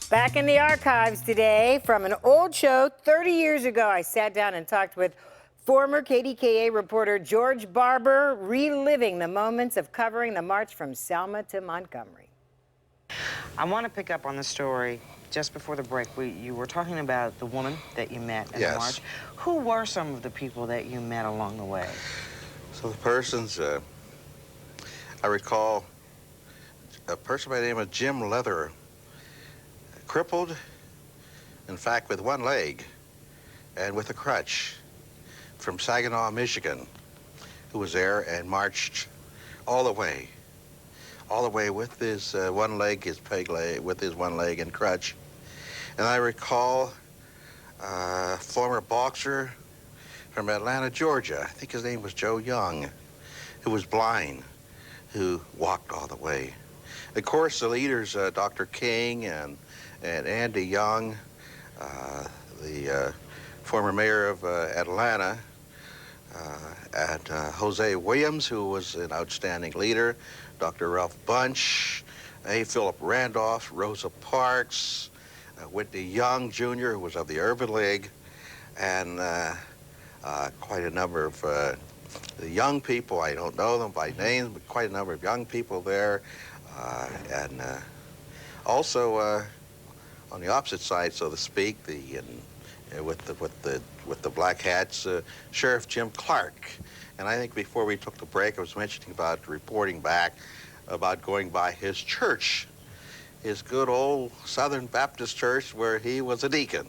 Back in the archives today from an old show 30 years ago, I sat down and talked with former KDKA reporter George Barbour, reliving the moments of covering the march from Selma to Montgomery. I want to pick up on the story just before the break. You were talking about the woman that you met in the march. Who were some of the people that you met along the way? So the persons, I recall a person by the name of Jim Leather, crippled, in fact, with one leg and with a crutch, from Saginaw, Michigan, who was there and marched all the way with his one leg, his peg leg, with his one leg and crutch. And I recall a former boxer from Atlanta, Georgia, I think his name was Joe Young, who was blind, who walked all the way. Of course, the leaders, Dr. King and Andy Young, the former mayor of Atlanta, and Jose Williams, who was an outstanding leader, Dr. Ralph Bunch, A. Philip Randolph, Rosa Parks, Whitney Young Jr., who was of the Urban League, and quite a number of the young people. I don't know them by name, but quite a number of young people there. And also on the opposite side, so to speak, with the black hats, Sheriff Jim Clark. And I think before we took the break, I was mentioning about reporting back about going by his church, his good old Southern Baptist church, where he was a deacon.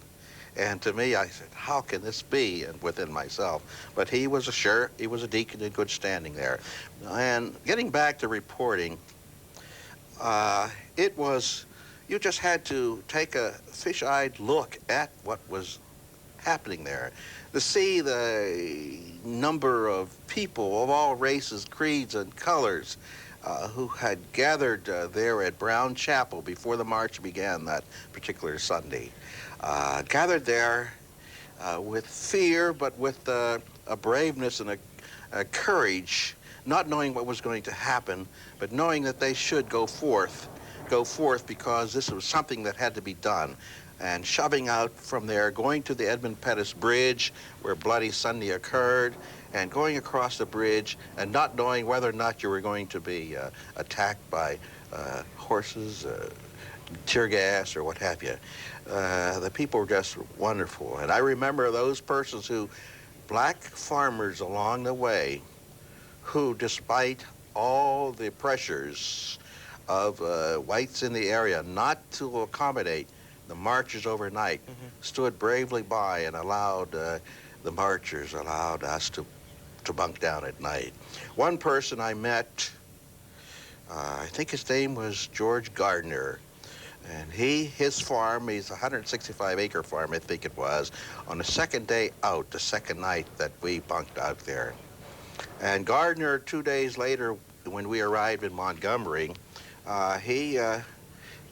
And to me, I said, how can this be? And within myself. But he was a sheriff, he was a deacon in good standing there. And getting back to reporting, it was, you just had to take a fish-eyed look at what was happening there, to see the number of people of all races, creeds, and colors who had gathered there at Brown Chapel before the march began that particular Sunday. Gathered there with fear, but with a braveness and a courage, not knowing what was going to happen, but knowing that they should go forth because this was something that had to be done. And shoving out from there, going to the Edmund Pettus Bridge, where Bloody Sunday occurred, and going across the bridge and not knowing whether or not you were going to be attacked by horses, tear gas, or what have you. The people were just wonderful. And I remember those persons who, black farmers along the way, who, despite all the pressures of whites in the area not to accommodate the marchers overnight, stood bravely by and allowed the marchers, allowed us to bunk down at night. One person I met, I think his name was George Gardner, and his farm, he's a 165-acre farm, I think it was, on the second day out, the second night that we bunked out there. And Gardner, 2 days later, when we arrived in Montgomery, he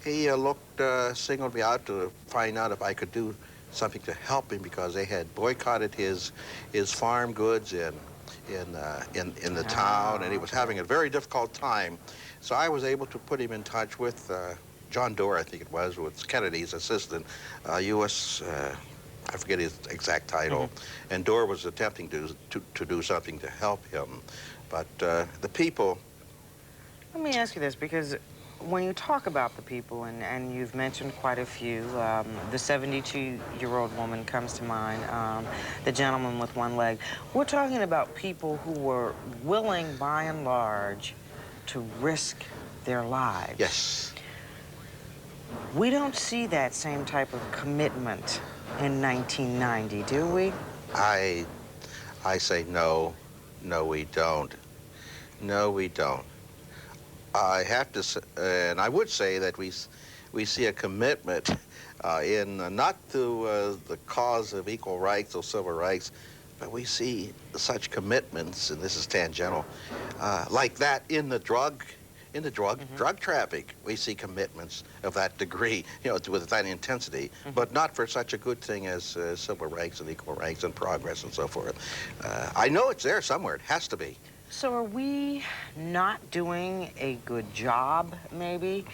singled me out to find out if I could do something to help him, because they had boycotted his farm goods in the town, and he was having a very difficult time. So I was able to put him in touch with John Doerr, I think it was Kennedy's assistant, U.S. I forget his exact title, and Doerr was attempting to do something to help him. But the people. Let me ask you this, because when you talk about the people, and you've mentioned quite a few, the 72-year-old woman comes to mind, the gentleman with one leg. We're talking about people who were willing, by and large, to risk their lives. Yes. We don't see that same type of commitment in 1990, do we? I say no, we don't. No, we don't. I have to say, and I would say that we see a commitment in not to the cause of equal rights or civil rights, but we see such commitments, and this is tangential, like that in the drug traffic. We see commitments of that degree, with that intensity, but not for such a good thing as civil rights and equal rights and progress and so forth. I know it's there somewhere. It has to be. So are we not doing a good job, maybe,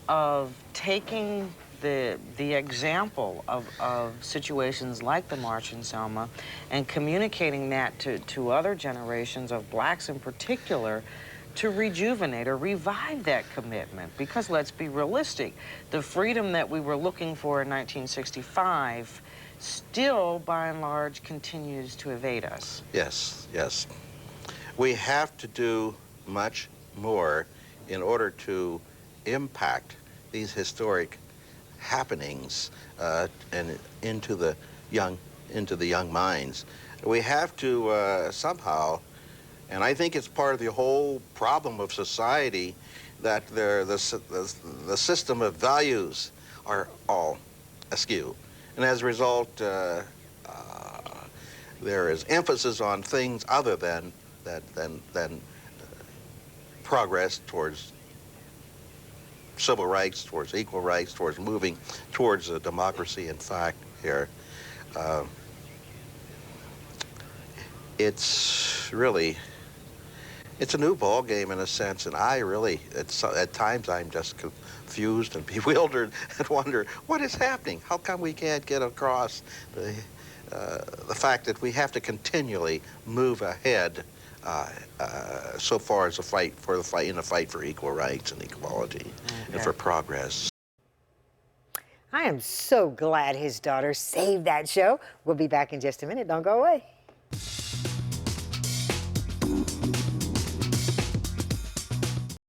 of taking the example of situations like the March in Selma and communicating that to other generations of blacks in particular to rejuvenate or revive that commitment. Because let's be realistic, the freedom that we were looking for in 1965 still, by and large, continues to evade us. Yes, yes. We have to do much more in order to impact these historic happenings and into the young minds. We have to somehow, and I think it's part of the whole problem of society, that the system of values are all askew. And as a result, there is emphasis on things other than progress towards civil rights, towards equal rights, towards moving towards a democracy. In fact, here, it's a new ball game in a sense, and at times I'm just confused and bewildered and wonder what is happening. How come we can't get across the fact that we have to continually move ahead so far as in the fight for equal rights and equality and for progress. I am so glad his daughter saved that show. We'll be back in just a minute. Don't go away.